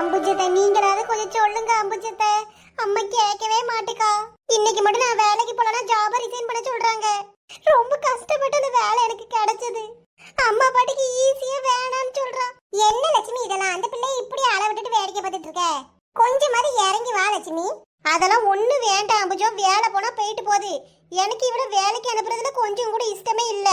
அம்புஜத்தை நீங்களாவது கொஞ்சம் சொல்லுங்க அம்புஜத்தை. அம்மா கேட்கவே மாட்டேக்கா. இன்னைக்கு மட்டும் நான் வேலைக்கு போலனா ஜாப ரிசைன் பண்ண சொல்றாங்க. ரொம்ப கஷ்டப்பட்டு அந்த வேலை எனக்கு கிடைச்சது. அம்மா பாட்டுக்கு ஈஸியா வேணாம்னு சொல்றா. என்ன லட்சுமி இதெல்லாம்? அந்த பிள்ளை இப்படி அள விட்டுட்டு வேடிக்கை பார்த்துட்டு இருக்க. கொஞ்சமாவது இறங்கி வா லட்சுமி. அதெல்லாம் ஒண்ணு வேண்டாம் அம்புஜம். வேலை போனா போயிட்டு போகுது. எனக்கு இவள வேலைக்கு அனுப்புறதுல கொஞ்சம் கூட இஷ்டமே இல்ல.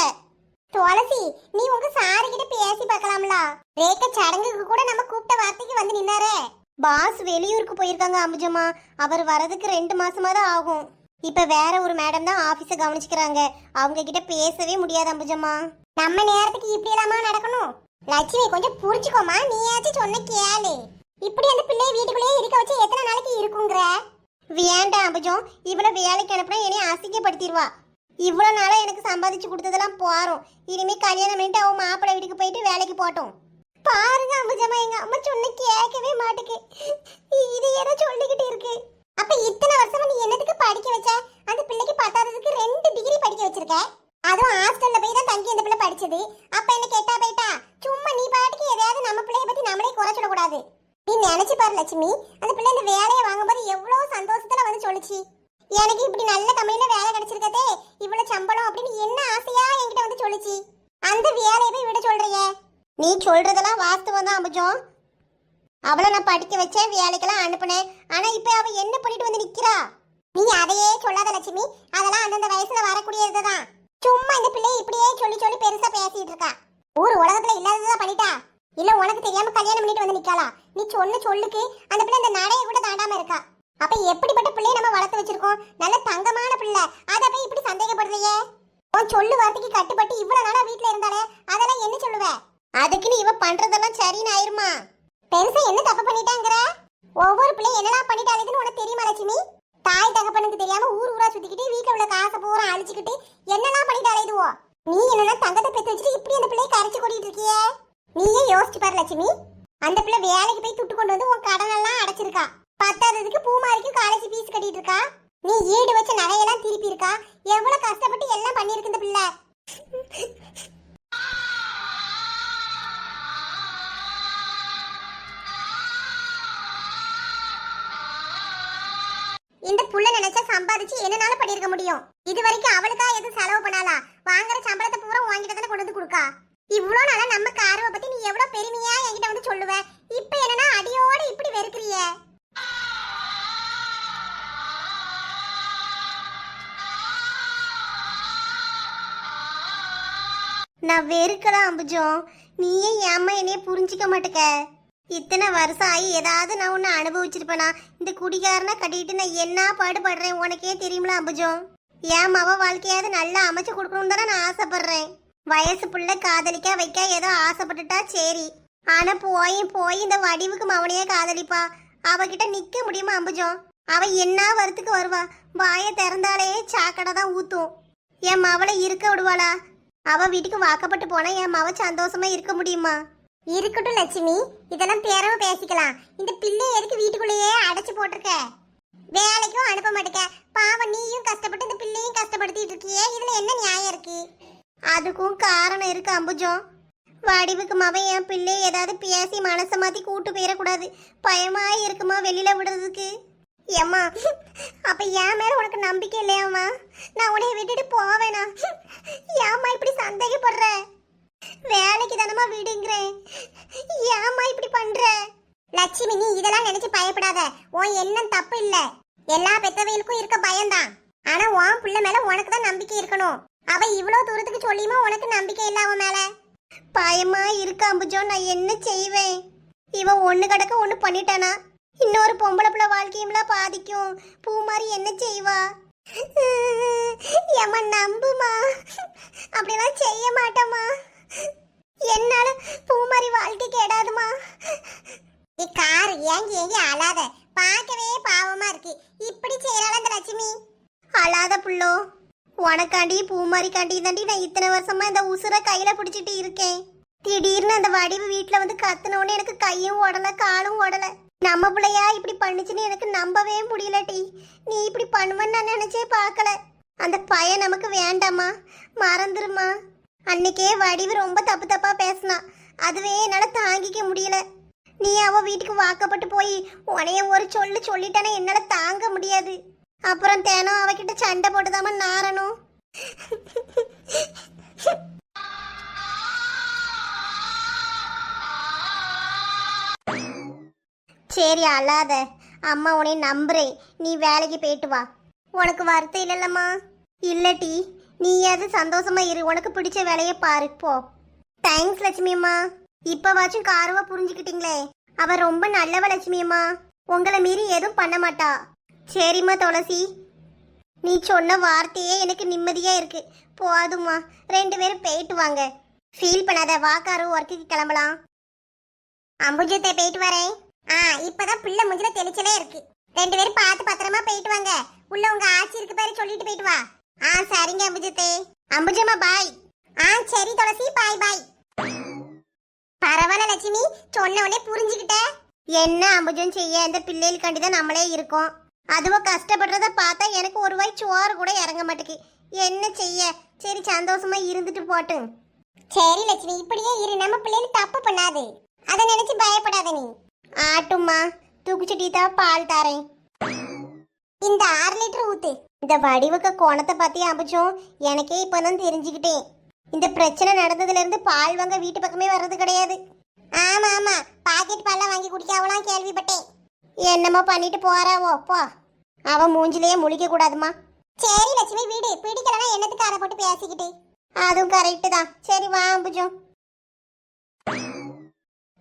துளசி, நீ உங்க சாரி கிட்ட பேசி பார்க்கலாம்ல. ரேக்க சடங்குக்கு கூட நம்ம கூப்பிட்ட வார்த்தைக்கு வந்து நின்னாரே. பாஸ் வெளியூருக்கு போயிருக்காங்க அம்புஜம்மா. அவர் வரதுக்கு 2 மாசமா தான் ஆகும். இப்ப வேற ஒரு மேடம் தான் ஆபீஸ கவனிச்சுக்கிறாங்க. அவங்க கிட்ட பேசவே முடியாது அம்புஜம்மா. நம்ம நேரத்துக்கு இப்படி எல்லாமா நடக்கணும்? லட்சுமி கொஞ்சம் புரிஞ்சுக்கோமா. நீயாச்சும் சொன்ன கேளு. இப்படி அந்த பிள்ளைய வீட்டுக்குள்ளேயே இருக்க வச்சு எத்தனை நாளைக்கு இருக்குங்கிற? வேண்டாம் அம்புஜம். இவ்வளவு வேலைக்கு அனுப்புனா என்னை அசிங்கப்படுத்திடுவா. இவ்வளவு நாளா எனக்கு சம்பாதிச்சு கொடுத்ததெல்லாம் போறோம். இனிமே கல்யாணம் பண்ணிட்டு அவன் மாப்பிள்ளை வீட்டுக்கு போயிட்டு வேலைக்கு போட்டோம். பாருங்க அம்புஜம்மா, எங்க அம்மா சொன்ன கேட்கவே மாட்டுக்கு. இது ஏதோ சொல்லிக்கிட்டு இருக்கு. அப்ப இத்தனை வருஷமா நீ என்னத்துக்கு படிக்க வச்ச? அந்த பிள்ளைக்கு 10ஆவதுக்கு 2 டிகிரி படிக்க வச்சிருக்க. அதுவும் ஹாஸ்டல்ல போய் தான் தங்கி அந்த பிள்ளை படிச்சது. அப்ப என்ன கேட்டா போயிட்டா? சும்மா நீ பாட்டுக்கு எதையாவது நம்ம பிள்ளைய பத்தி நம்மளே குறை சொல்லக்கூடாது. நீ நினைச்சு பாரு லட்சுமி, அந்த பிள்ளை இந்த வேலையை வாங்கும்போது எவ்வளவு சந்தோஷத்துல வந்து சொல்லுச்சு, எனக்கு இப்படி நல்ல கம்பெனில வேலை கிடைச்சிருக்கதே, இவ்வளவு சம்பளம் அப்படின்னு என்ன ஆசையா என்கிட்ட வந்து சொல்லுச்சு. அந்த வேலையை போய் விட சொல்றியே? நீ சொல்றதெல்லாம் வாஸ்தவம் தான் அம்புஜம். அவளை நான் படிக்க வச்சேன், வேலைக்கெல்லாம் அனுப்புனேன். ஆனா இப்ப அவ என்ன பண்ணிட்டு வந்து நிக்கிறா? நீ அதையே சொல்லாத லட்சுமி. அதெல்லாம் அந்தந்த வயசுல வரக்கூடியதுதான். சும்மா இந்த பிள்ளைய இப்படியே சொல்லி சொல்லி பெருசா பேசிட்டு இருக்கா. ஊர் உலகத்துல இல்லாததான் பண்ணிட்டா. இல்ல உனக்கு தெரியாம கல்யாணம் பண்ணிட்டு வந்து நிக்காளா? நீ சொன்ன சொல்லுக்கு அந்த பிள்ளை இந்த நடைய கூட தாண்டாம இருக்கா. அப்ப எப்படிப்பட்ட பிள்ளைய நம்ம வளர்த்து வச்சிருக்கோம்? நல்ல தங்கமான பிள்ளை. அத போய் இப்படி சந்தேகப்படுறியே? உன் சொல்லு வார்த்தைக்கு கட்டுப்பட்டு இவ்வளவு நாளா வீட்டுல இருந்தாலே அதெல்லாம் என்ன சொல்லுவ? அதுக்குன்னு இவ பண்றதெல்லாம் சரின்னு ஆயிருமா? பெருசா என்ன தப்பு பண்ணிட்டாங்கற? ஒவ்வொரு பிள்ளை என்னலாம் பண்ணிட்டாலேன்னு உனக்கு தெரியுமா லட்சுமி? தாய் தகப்பனுக்கு தெரியாம ஊர் ஊரா சுத்திக்கிட்டு வீட்டுல உள்ள காசை பூரா அழிச்சுக்கிட்டு என்னலாம் பண்ணிட்டாலே இதுவோ? நீ என்னன்னா தங்கத்தை பெத்து வச்சுட்டு இப்படி அந்த பிள்ளையை கரைச்சு கொட்டிட்டு இருக்கியே? நீயே யோசிச்சு பாரு லட்சுமி. அந்த பிள்ளை வேலைக்கு போய் துட்டு கொண்டு வந்து உன் கடன் எல்லாம் அடைச்சிருக்கா. 10ஆவதுக்கு பூமாரிக்கும் காலேஜ் ஃபீஸ் கட்டிட்டு இருக்கா. நீ ஈடு வச்ச நகையெல்லாம் திருப்பி இருக்கா. எவ்வளவு கஷ்டப்பட்டு எல்லாம் பண்ணிருக்கு இந்த பிள்ளை. இந்த புள்ள நினைச்சா சம்பாதிச்சு என்னனால பண்ணிருக்க முடியும்? இது வரைக்கும் அவளுக்கா எதுவும் செலவு பண்ணாலா? வாங்குற சம்பளத்தை பூரா வாங்கிட்டு தானே கொண்டு வந்து கொடுக்கா. இவ்வளவு நாளா நம்ம காரவை பத்தி நீ எவ்வளவு பெருமையா என்கிட்ட வந்து சொல்லுவ. இப்ப என்னன்னா அடியோட இப்படி வெறுக்கிறிய. நான் வெறுக்கலாம் அம்புஜம். நீயே ஏம்மா என்னைய புரிஞ்சிக்க மாட்டேக்க? இத்தனை வருஷம் ஆகி ஏதாவது நான் ஒன்னு அனுபவிச்சிருப்பேனா? இந்த குடிகாரனை கட்டிட்டு நான் என்ன பாடுபடுறேன் உனக்கே தெரியுங்களா அம்புஜம்? என் மவ வாழ்க்கையாவது நல்லா அமைச்சு கொடுக்கணும்னு தானே நான் ஆசைப்படுறேன். வயசு புள்ள காதலிக்க வைக்க ஏதோ ஆசைப்பட்டுட்டா சரி. ஆனா போய் இந்த வடிவுக்கு மவனையே காதலிப்பா. அவகிட்ட நிக்க முடியுமா அம்புஜம்? அவ என்ன வரத்துக்கு வருவா? வாய திறந்தாலே சாக்கடை தான் ஊத்தும். என் மவளை இருக்க விடுவாளா? அவ வீட்டுக்கு வாக்கப்பட்டு போனா என் மவ சந்தோஷமா இருக்க முடியுமா? இருக்கட்டும் லட்சுமி, இதெல்லாம் பேரவ பேசிக்கலாம். இந்த பிள்ளை எதுக்கு வீட்டுக்குள்ளேயே அடைச்சு போட்டிருக்க? வேலைக்கும் அனுப்ப மாட்டேக்க. பாவம் நீயும் கஷ்டப்பட்டு இந்த பிள்ளையும் கஷ்டப்படுத்திட்டு இருக்கியே, இதுல என்ன நியாயம் இருக்கு? அதுக்கும் காரணம் இருக்கு அம்புஜம். வடிவுக்கு மவன் என் பிள்ளை ஏதாவது பேசி மனசை மாத்தி கூட்டு போயிடக்கூடாது. பயமா இருக்குமா வெளியில விடுறதுக்கு? ஏம்மா, அப்ப என் மேல உனக்கு நம்பிக்கை இல்லையாம்மா? நான் உன்னைய விட்டுட்டு போவேனா? ஏம்மா இப்படி சந்தேகப்படுற? வேலைக்கு தானமா விடுங்கிறேன். ஏம்மா இப்படி பண்ற? லட்சுமி, நீ இதெல்லாம் நினைச்சு பயப்படாத. உன் எண்ணம் தப்பு இல்ல. எல்லா பெத்தவைகளுக்கும் இருக்க பயம்தான். ஆனா உன் பிள்ளை மேல உனக்கு தான் நம்பிக்கை இருக்கணும். அவ இவ்வளவு தூரத்துக்கு சொல்லியுமா உனக்கு நம்பிக்கை இல்ல அவ மேல? பயமா இருக்கு அம்புஜம். நான் என்ன செய்வேன்? இவ ஒண்ணு கடக்க ஒண்ணு பண்ணிட்டானா இன்னொரு பொம்பளை பிள்ளை வாழ்க்கையும்லாம் பாதிக்கும். பூ மாதிரி என்ன செய்வா? ஏம்மா நம்புமா, அப்படிலாம் செய்ய மாட்டோமா. என்னால பூ மாதிரி வாழ்க்கை கேடாதுமா. கார் ஏங்கி அழாத. பார்க்கவே பாவமா இருக்கு. இப்படி செய்யறாள் அந்த லட்சுமி. அழாத புள்ளோ, உனக்காண்டி பூமாரிக்காண்டி தாண்டி நான் இத்தனை வருஷமா இந்த உசுரை கையில பிடிச்சிட்டு இருக்கேன். திடீர்னு அந்த வடிவு வீட்டுல வந்து கத்துனோன்னு எனக்கு கையும் உடல காலும் உடல. நம்ம பிள்ளையா இப்படி பண்ணுச்சுன்னு எனக்கு நம்பவே முடியல. டி நீ இப்படி பண்ணுவேன்னு நான் நினைச்சே பார்க்கல. அந்த பையன் நமக்கு வேண்டாமா, மறந்துருமா. அன்னைக்கே வடிவு ரொம்ப தப்பா பேசினா. அதுவே என்னால தாங்கிக்க முடியல. நீ அவ வீட்டுக்கு வாக்கப்பட்டு போய் உனைய ஒரு சொல்லு சொல்லிட்டானே என்னால தாங்க முடியாது. அப்புறம் தேனும் அவகிட்ட சண்டை போட்டுதாம நாரணும். சரி அழாத, அம்மா உன்னை நம்புறேன். நீ வேலைக்கு போயிட்டு வா. உனக்கு வருத்தம் இல்லைல்லம்மா? இல்லட்டி நீயாவது சந்தோஷமா இரு, உனக்கு பிடிச்ச வேலையை பாரு போ. தேங்க்ஸ் லட்சுமி அம்மா. இப்பவாச்சும் காரவா புரிஞ்சுக்கிட்டீங்களே. அவ ரொம்ப நல்லவ லட்சுமி அம்மா, உங்களை மீறி எதுவும் பண்ண மாட்டா. சரிம்மா துளசி, நீ சொன்ன வார்த்தையே எனக்கு நிம்மதியா இருக்கு. போதுமா, 2 பேரும் போயிட்டு வாங்க. ஃபீல் பண்ணாத, வாக்காரு ஒர்க்குக்கு கிளம்பலாம். அம்புஜத்தை போயிட்டு வரேன். இப்பதான் பிள்ளை முஞ்சில தெளிச்சலே இருக்கு. 2 பேரும் பார்த்து பத்திரமா போயிட்டு வாங்க. உள்ள உங்க ஆச்சி இருக்கு பேரு சொல்லிட்டு போயிட்டு வா. சரிங்க அம்புஜத்தே. அம்புஜம்மா பாய். சரி துளசி, பாய் பாய். பரவாயில்ல லட்சுமி, சொன்ன உடனே புரிஞ்சுக்கிட்ட. என்ன அம்புஜம் செய்ய, இந்த பிள்ளைகளுக்காண்டி தான் நம்மளே இருக்கோம். அதுவும் கஷ்டப்படுறத பார்த்தா எனக்கு ஒரு வாய் சோறு கூட இறங்க மாட்டேக்கு. என்ன செய்ய, சரி சந்தோஷமா இருந்துட்டு போட்டும். சரி லட்சுமி, இப்படியே இரு, நம்ம பிள்ளைகள் தப்பு பண்ணாது. அதை நினைச்சு பயப்படாத நீ. ஆட்டும்மா, தூக்குச்சட்டி தான் பால் தாரேன். இந்த 6 லிட்டர் ஊத்து. இந்த வடிவுக்க கோணத்தை பத்தி அம்பிச்சோம், எனக்கே இப்பதான் தெரிஞ்சுக்கிட்டேன். இந்த பிரச்சனை நடந்ததுல இருந்து பால் வாங்க வீட்டு பக்கமே வர்றது கிடையாது. ஆமா ஆமா, பாக்கெட் பால்லாம் வாங்கி குடிக்காவலாம் கேள்விப்பட்டேன். என்னமோ பண்ணிட்டு போறாவோ போ. அவன் மூஞ்சிலேயே முழிக்க கூடாதுமா. சரி லட்சுமி வீடு, பிடிக்கலன்னா என்னத்துக்கு அதை போட்டு பேசிக்கிட்டு. அதுவும் கரெக்டு தான். சரி வா அம்புஜம்.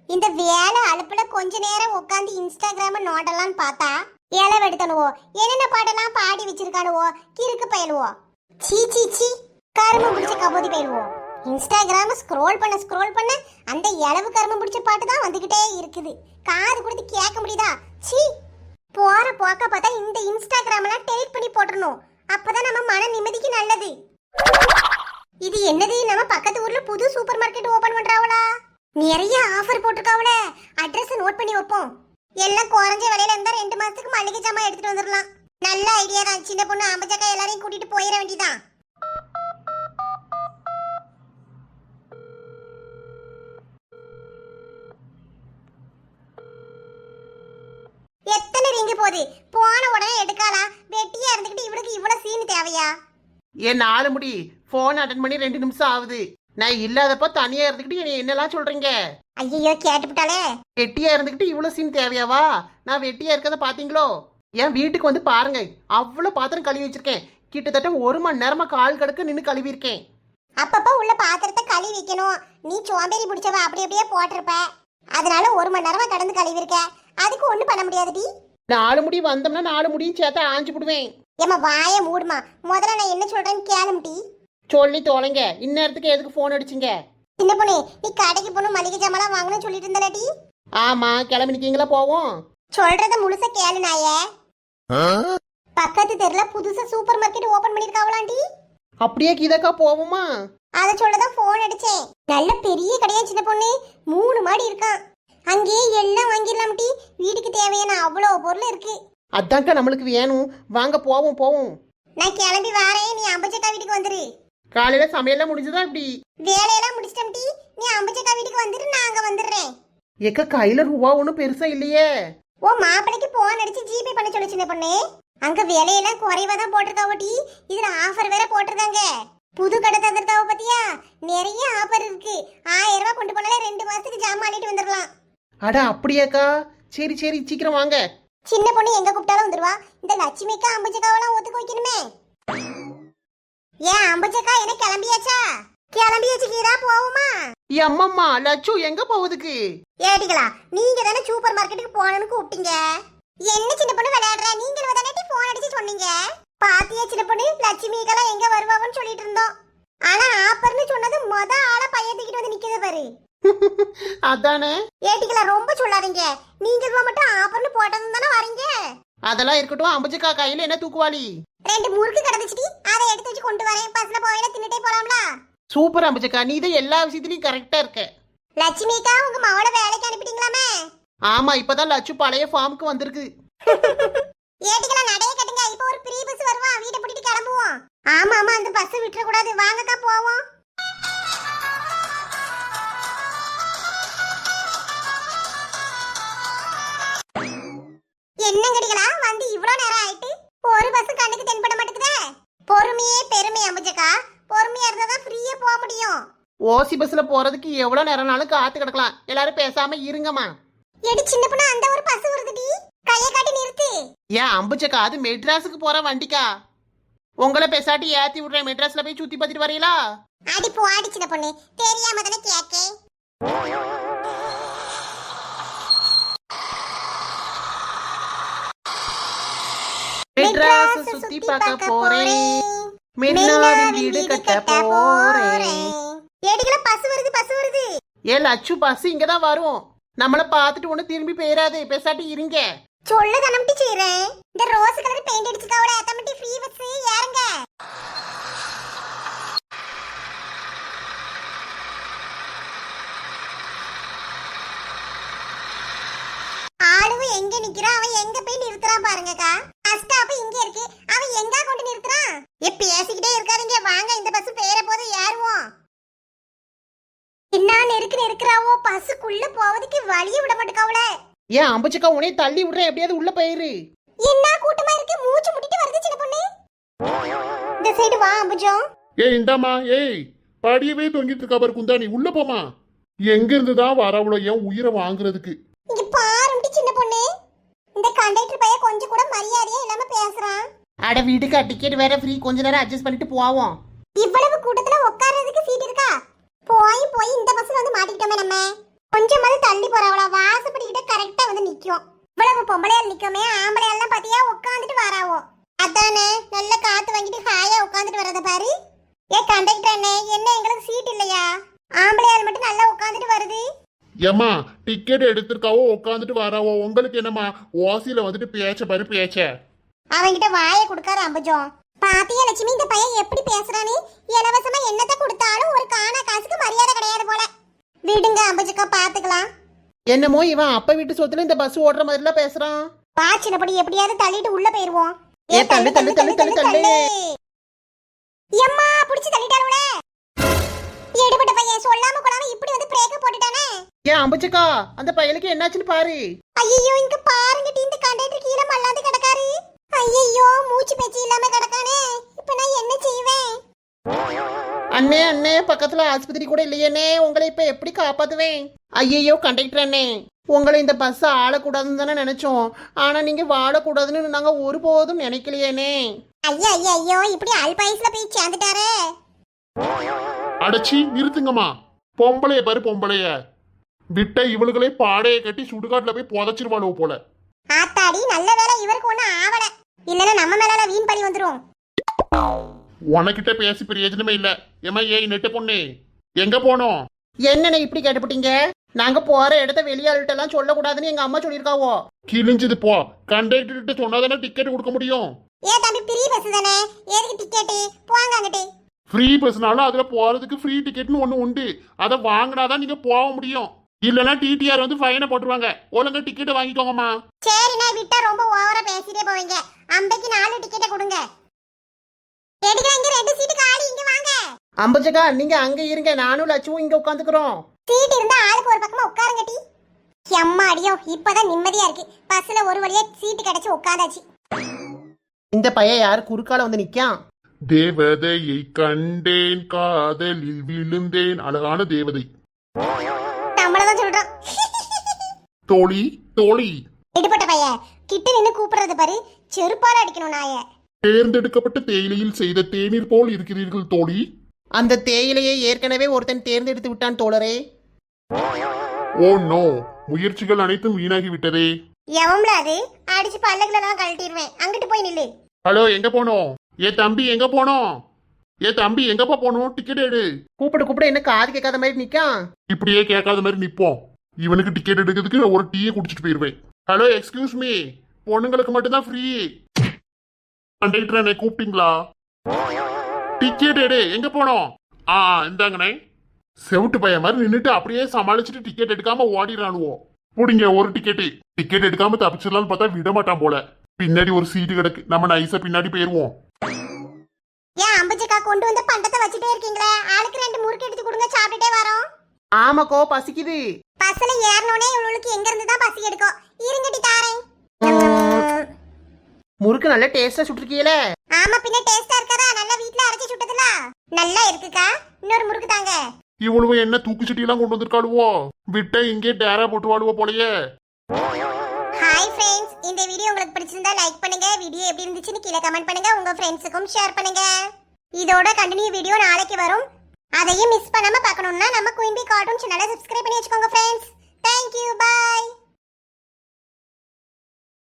இந்த வேலை அலுப்புல கொஞ்ச நேரம் உட்காந்து இன்ஸ்டாகிராம நோண்டலான்னு பார்த்தா இலை வெடுத்தனுவோ, என்னென்ன பாட்டெல்லாம் பாடி வச்சிருக்கானுவோ, கிறுக்கு பயலுவோ. சீ சீ சீ, கரும்பு பிடிச்ச கபோதி போயிடுவோம். இன்ஸ்டாகிராம ஸ்க்ரோல் பண்ண அந்த இளவு கரும்பு பிடிச்ச பாட்டு தான் வந்துகிட்டே இருக்குது. காது கொடுத்து கேட்க முடியுதா? சீ, போற போக்க பார்த்தா இந்த இன்ஸ்டாகிராம்லாம் டெலிட் பண்ணி போட்டுறணும். அப்பதான் நம்ம மன நிம்மதிக்கு நல்லது. இது என்னது, நம்ம பக்கத்து ஊர்ல புது சூப்பர் மார்க்கெட் ஓபன் பண்றாவளா? நிறைய ஆஃபர் போட்டிருக்காவல. அட்ரஸ் நோட் பண்ணி வைப்போம். எல்லாம் குறைஞ்ச விலையில இருந்தா 2 மாசத்துக்கு மளிகை ஜாமான் எடுத்துட்டு வந்துடலாம். நல்ல ஐடியா தான். சின்ன பொண்ணு அம்பச்சக்கா எல்லாரையும் கூட்டிட்டு போயிட வேண்டியதான். எத்தனை ரிங்கு போகுது, போன உடனே எடுக்கலாம். வெட்டியா இருந்துகிட்டு இவளுக்கு இவ்வளவு சீன் தேவையா? ஏன் 4 முடி போன் அட்டன் பண்ணி 2 நிமிஷம் ஆகுது. நான் இல்லாதப்ப தனியா இருந்துகிட்டு என்னெல்லாம் சொல்றீங்க? ஐயோ கேட்டுவிட்டாலே. வெட்டியா இருந்துகிட்டு இவ்வளவு சீன் தேவையாவா? நான் வெட்டியா இருக்கத பாத்தீங்களோ? என் வீட்டுக்கு வந்து பாருங்க, அவ்வளவு பாத்திரம் கழுவி வச்சிருக்கேன். கிட்டத்தட்ட 1 மணி நேரமா கால் கடுக்க நின்று கழுவி இருக்கேன். அப்பப்ப உள்ள பாத்திரத்தை கழுவி வைக்கணும். நீ சோம்பேறி பிடிச்சவ, அப்படி அப்படியே போட்டிருப்ப. அதனால 1 மணி நேரமா கடந்து கழுவி இருக்க. அதுக்கு ஒண்ணும் பண்ண முடியாதுடி. 4 முடி வந்தோம்னா 4 முடியும் சேர்த்தா ஆஞ்சு போடுவேன். ஏமா வாய மூடுமா, முதல்ல நான் என்ன சொல்றேன்னு கேளும்டி. சொல்லி தோலைங்க. இந்நேரத்துக்கு எதுக்கு போன் அடிச்சிங்க? சின்ன பொண்ணு, நீ கடைக்கு போகணும், மளிகை ஜாமான் வாங்கணும்னு சொல்லிட்டு இருந்தாலடி. ஆமா, கிளம்பி நிக்கீங்களா? போவோம். சொல்றத முழுசா கேளு நாயே. பக்கத்து தெருல புதுசா சூப்பர் மார்க்கெட் ஓபன் பண்ணிருக்காவலாண்டி. அப்படியே கீதக்கா போவோமா? அத சொல்லதான் போன் அடிச்சேன். நல்ல பெரிய கடையா சின்ன பொண்ணு, 3 மாடி இருக்கான். அங்கேயே எல்லாம் வாங்கிடலாம் டி. வீட்டுக்கு தேவையான அவ்வளவு பொருள் இருக்கு. அதான்க்கா நம்மளுக்கு வேணும். வாங்க போவோம் போவோம். நான் கிளம்பி வரேன், நீ அம்பச்சக்கா வீட்டுக்கு வந்துரு. காலையில சமையல்லாம் முடிஞ்சதா? இப்படி வேலையெல்லாம் முடிச்சிட்டோம் டி. நீ அம்பச்சக்கா வீட்டுக்கு வந்துரு, நாங்க வந்துடுறேன். எக்க கையில ரூபா ஒன்றும் பெருசா இல்லையே. ஓ மாப்பிளைக்கு போன் அடிச்சு ஜிபே பண்ண சொல்லு சின்ன பொண்ணு. அங்க வேலையெல்லாம் குறைவா தான் போட்டிருக்காவ டி. இதுல ஆஃபர் வேற போட்டிருக்காங்க. புது கடை தந்திருக்காவ பத்தியா? நிறைய ஆஃபர் இருக்கு. 1000 ரூபாய் கொண்டு போனாலே 2 மாசத்துக்கு ஜாமான் அள்ளிட்டு வந்துடலாம். அட அப்படியாக்கா? சரி சரி, சீக்கிரம் வாங்க. சின்ன பொண்ணு எங்க கூப்பிட்டாலும் வந்துருவா. இந்த லட்சுமிக்கா அம்பச்சக்காவெல்லாம் ஒத்துக்க வைக்கணுமே. ஏன் அம்பச்சக்கா என்ன கிளம்பியாச்சா? கிளம்பியாச்சு கீதா, போவோமா? அம்மம்மா, லட்சு எங்க போகுதுக்கு? ஏடிகளா, நீங்க தானே சூப்பர் மார்க்கெட்டுக்கு போகணும்னு கூப்பிட்டீங்க. என்ன சின்ன பொண்ணு விளையாடுற? நீங்க தானே போன் அடிச்சு சொன்னீங்க. பாத்தியா சின்ன பொண்ணு, லட்சுமிக்கெல்லாம் எங்க வருவாங்கன்னு சொல்லிட்டு இருந்தோம். ஆனா ஆப்பர்னு சொன்னது மொத ஆள பைய தூக்கிட்டு வந்து நிக்குது பாரு. அதானே. ஏடிகளா ரொம்ப சொல்லாதீங்க. நீங்க மட்டும் ஆப்பர்னு போட்டதும் தானே வரீங்க. அதெல்லாம் இருக்கட்டும். அம்பச்சக்கா கையில என்ன தூக்குவாளி? 2 முறுக்கு கிடந்துச்சுடி, அதை எடுத்து வச்சு கொண்டு வரேன். பஸ்ல போயில தின்னுட்டே போலாம்ல. சூப்பர் அம்பச்சக்கா, நீ தான் எல்லா விஷயத்திலயும் கரெக்டா இருக்க. லட்சுமிக்கா உங்க மவளை வேலைக்கு அனுப்பிட்டீங்களாமே? ஆமா, இப்பதான் லட்சு பழைய ஃபார்முக்கு வந்திருக்கு. ஏடிகளா நடைய கட்டுங்க, இப்போ ஒரு ஃப்ரீ பஸ் வருவா, வீட்டை பூட்டிட்டு கிளம்புவோம். ஆமா ஆமா, அந்த பஸ் விட்டுற கூடாது. வாங்கக்கா போவோம். ஓசி பஸ்ல போறதுக்கு எவ்வளவு நேரம்னாலும் காத்து கிடக்கலாம். எல்லாரும் பேசாம இருங்கம்மா. எடி சின்ன பொண்ணு, அந்த ஒரு பஸ் வருதுடி, கையை காட்டி நிறுத்து. ஏன் அம்புச்சக்கா, அது மெட்ராஸுக்கு போற வண்டிக்கா? உங்களை பேசாட்டி ஏத்தி விடுறேன், மெட்ராஸ்ல போய் சுத்தி பார்த்துட்டு வரீங்களா? அடி போ அடி சின்ன பொண்ணு, தெரியாம தானே கேக்கே. மெட்ராஸ் சுத்தி பார்க்க போறேன், மென்னாவில் வீடு கட்ட போறேன். ஏடிகள பஸ் வருது பஸ் வருது. ஏ லட்சு, பஸ் இங்கதான் வரும். நம்மள பாத்துட்டு ஒண்ணு திரும்பி போயிடாது, பேசாட்டி இருங்க. சொல்ல தனம்டி செய்றேன். இந்த ரோஸ் கலர் பெயிண்ட் அடிச்சுக்காவோட தம்பி ஃப்ரீ பஸ் ஏறுங்க. ஆளுவு எங்க நிக்கிறான், அவன் எங்க போய் நிறுத்துறான் பாருங்கக்கா. பஸ் ஸ்டாப் இங்க இருக்கு, அவன் எங்க கொண்டு நிறுத்துறான்? பேசிக்கிட்டே இருக்காதீங்க, வாங்க இந்த பஸ் பேர போது ஏறுவோம். என்ன நெருக்குறாவோ, பஸ்ஸுக்குள்ள போவதுக்கு வழிய விட மாட்டேக்காவுல. ஏன் அம்புச்சக்கா, உன்னை தள்ளி விடுறேன், எப்படியாவது உள்ள போயிரு. என்ன கூட்டமா இருக்கு, மூச்சு முட்டிட்டு வருது சின்ன பொண்ணு. இந்த சைடு வா அம்புஜம். ஏய் இந்தாமா, ஏய் படியவே தொங்கிட்டு இருக்கா பாரு குந்தாணி, உள்ள போமா. எங்க இருந்துதான் வரவளோ என் உயிரை வாங்குறதுக்கு. இங்க பாருடி சின்ன பொண்ணு, இந்த கண்டக்டர் பையன் கொஞ்சம் கூட மரியாதையே இல்லாம பேசுறான். அட வீட்டுக்கா, டிக்கெட் வேற ஃப்ரீ, கொஞ்ச நேரம் அட்ஜஸ்ட் பண்ணிட்டு போவோம். இவ்வளவு கூட்டத்துல உட்கார்றதுக்கு சீட் இருக்கா? போய் இந்த பஸ்ல வந்து மாட்டிக்கிட்டோமே நம்ம. கொஞ்சமாவது தள்ளி போறவளா, வாசப்படிக்கிட்ட கரெக்டா வந்து நிக்கும். இவ்வளவு பொம்பளையால் நிக்கோமே, ஆம்பளையாலாம் பாத்தியா உட்காந்துட்டு வராவோ. அதானே நல்ல காத்து வாங்கிட்டு ஹாயா உட்காந்துட்டு வரத பாரு. ஏ கண்டக்டர் அண்ணே, என்ன எங்களுக்கு சீட் இல்லையா? ஆம்பளையால் மட்டும் நல்லா உட்காந்துட்டு வருது. ஏமா டிக்கெட் எடுத்திருக்காவோ உட்காந்துட்டு வராவோ, உங்களுக்கு என்னம்மா ஓசியில வந்துட்டு பேச்ச பாரு பேச்ச. அவன்கிட்ட வாயை கொடுக்காரு அம்புஜம். பாத்தியா லட்சுமி, இந்த பையன் எப்படி பேசுறானு. இலவசமா என்னத்தை கொடுத்தாலும் ஒரு காணா காசுக்கு மரியாதை கிடையாது போல. விடுங்க அம்புஜக்கா, பாத்துக்கலாம். என்னமோ இவன் அப்ப வீட்டு சொத்துல இந்த பஸ் ஓடுற மாதிரிலாம் பேசுறான். வா சின்னப்படி, எப்படியாவது தள்ளிட்டு உள்ள போயிருவோம். ஏ தள்ளு தள்ளு தள்ளு தள்ளு தள்ளு. எம்மா புடிச்சு தள்ளிட்டாளுல. எடுபட்ட பையன் சொல்லாம கொள்ளாம இப்படி வந்து பிரேக் போட்டுட்டானே. ஏன் அம்புச்சக்கா, அந்த பையனுக்கு என்னாச்சுன்னு பாரு. ஐயோ இங்க பாருங்க, இந்த கண்டக்டர் கீழே மல்லாந்து கிடக்காரு. ஐயோ மூச்சு பேச்சு இல்லாம கிடக்கானே, இப்ப நான் என்ன செய்வேன்? அண்ணே அண்ணே, பக்கத்துல ஆஸ்பத்திரி கூட இல்லையேனே, உங்களை இப்ப எப்படி காப்பாத்துவேன்? ஐயோ கண்டக்டர் அண்ணே, உங்களை இந்த பஸ் ஆளக்கூடாதுன்னு தானே நினைச்சோம். ஆனா நீங்க வாழக்கூடாதுன்னு நாங்க ஒருபோதும் நினைக்கலையேனே. ஐயா ஐயா ஐயோ, இப்படி அல்பாயுஸ்ல போய் சேர்ந்துட்டாரே. அடைச்சி நிறுத்துங்கம்மா. பொம்பளைய பாரு பொம்பளைய, விட்ட இவளுகளே பாடையை கட்டி சுடுகாட்டுல போய் புதைச்சிருவாளோ போல. ஆத்தாடி, நல்ல வேளை இவருக்கு ஒண்ணு ஆவல, இல்லன்னா நம்ம மேல வீண் பழி வந்துரும். உனக்கிட்ட பேசி பிரயோஜனமே இல்ல. ஏமா ஏய் நெட்ட பொண்ணு, எங்க போனோம்? என்னண்ணே இப்படி கேட்டுப்பட்டீங்க? நாங்க போற இடத்த வெளியாள்கிட்ட எல்லாம் சொல்லக்கூடாதுன்னு எங்க அம்மா சொல்லியிருக்காவோ. கிழிஞ்சது போ. கண்டக்டர் கிட்ட சொன்னாதானே டிக்கெட் கொடுக்க முடியும். ஏ தம்பி, ஃப்ரீ பஸ் தானே, எதுக்கு டிக்கெட்? போங்க அங்கிட்டு. ஃப்ரீ பஸ்னாலும் அதுல போறதுக்கு ஃப்ரீ டிக்கெட்னு ஒண்ணு உண்டு. அதை வாங்கினாதான் நீங்க போக முடியும். இல்லனா டிடிஆர் வந்து ஃபைனை போட்டுருவாங்க. ஒழுங்கா டிக்கெட் வாங்கிக்கோங்கம்மா. சரிண்ணா, விட்டா ரொம்ப ஓவரா பேசிட்டே போவீங்க. அம்பைக்கு 4 டிக்கெட்டை கொடுங்க. எடுங்க, இங்க 2 சீட்டு காலி, இங்க வாங்க. அம்புச்சக்கா, நீங்க அங்க இருங்க, நானும் லட்சுவும் இங்க உட்காந்துக்கிறோம். சீட் இருந்தா ஆளுக்கு ஒரு பக்கமா உட்காருங்க டி. அம்மா அடியோ, இப்பதான் நிம்மதியா இருக்கு. பஸ்ல ஒரு வழியா சீட்டு கிடைச்சு உட்காந்தாச்சு. இந்த பையன் யாரு குறுக்கால வந்து நிக்கான்? தேவதையை கண்டேன், காதலில் விழுந்தேன். அழகான தேவதை. நம்மளதான் சொல்றோம். தோழி தோழி. எடுபட்ட பையன் கிட்ட நின்னு கூப்பிடுறது பாரு, செருப்பால அடிக்கணும் நாய. தேர்ந்தெடுக்கப்பட்ட தேயிலையில் செய்த தேநீர் போல் இருக்கிறீர்கள் தோழி. அந்த தேயிலையை ஏற்கனவே ஒருத்தன் தேர்ந்தெடுத்து விட்டான் தோழரே. ஓ நோ, முயற்சிகள் அனைத்தும் வீணாகி விட்டதே. எவம்ல அது? அடிச்சு பல்லக்குலாம் கழட்டிடுவேன். அங்கிட்டு போய் நில்லு. ஹலோ, எங்க போனோம்? ஏ தம்பி எங்க போனோம்? ஏ தம்பி எங்கப்பா போனோம்? டிக்கெட் எடு. கூப்பிட என்ன காது கேட்காத மாதிரி நிக்கான்? இப்படியே கேட்காத மாதிரி நிப்போம். இவனுக்கு டிக்கெட் எடுக்கிறதுக்கு ஒரு டீயை குடிச்சிட்டு போயிருவேன். ஹலோ எக்ஸ்கியூஸ் மீ, பொண்ணுங்களுக்கு மட்டும்தான் ஃப்ரீ. கண்டக்டர் என்னை கூப்பிட்டீங்களா? டிக்கெட் எடு. எங்க போனோம்? இந்தாங்கண்ணே. செவிட்டு பையன் மாதிரி நின்றுட்டு அப்படியே சமாளிச்சுட்டு டிக்கெட் எடுக்காம ஓடிடுறானுவோம். பிடிங்க ஒரு டிக்கெட்டு. டிக்கெட் எடுக்காம தப்பிச்சிடலாம்னு பார்த்தா விட மாட்டான் போல. பின்னாடி ஒரு சீட்டு கிடக்கு, நம்ம நைஸா பின்னாடி போயிருவோம். ஏன் அம்புஜக்கா கொண்டு வந்த பண்டத்தை வச்சுட்டே இருக்கீங்களே? ஆளுக்கு 2 முறுக்கு எடுத்து கொடுங்க, சாப்பிட்டுட்டே வரோம். ஆமாக்கோ, பசிக்குது. பஸ்ல ஏறனோனே இவளுக்கு எங்க இருந்து தான் பசி எடுக்கும். இருங்கடி தாரேன். முறுக்கு நல்ல டேஸ்டா சுட்டிருக்கீல. ஆமா, பின்ன டேஸ்டா இருக்காதா? நல்லா வீட்ல அரைச்சு சுட்டதுல நல்லா இருக்குக்கா. இன்னொரு முறுக்கு தாங்க. இவ்வளவு என்ன தூக்குச்சட்டி எல்லாம் கொண்டு வந்திருக்காளுவோ? விட்ட இங்கே டேரா போட்டு வாழுவோ போலயே. ஹாய் ஃப்ரெண்ட்ஸ், இந்த வீடியோ உங்களுக்கு பிடிச்சிருந்தா லைக் பண்ணுங்க. வீடியோ எப்படி இருந்துச்சுன்னு கீழே கமெண்ட் பண்ணுங்க. உங்க ஃப்ரெண்ட்ஸுக்கும் ஷேர் பண்ணுங்க. இதோட கண்டினியூ வீடியோ நாளைக்கு வரும். அதையும் மிஸ் பண்ணாம பார்க்கணும்னா நம்ம குயின் பி கார்ட்டூன் சேனலை சப்ஸ்கிரைப் பண்ணி வச்சுக்கோங்க ஃப்ரெண்ட்ஸ். தேங்க்யூ, பாய்.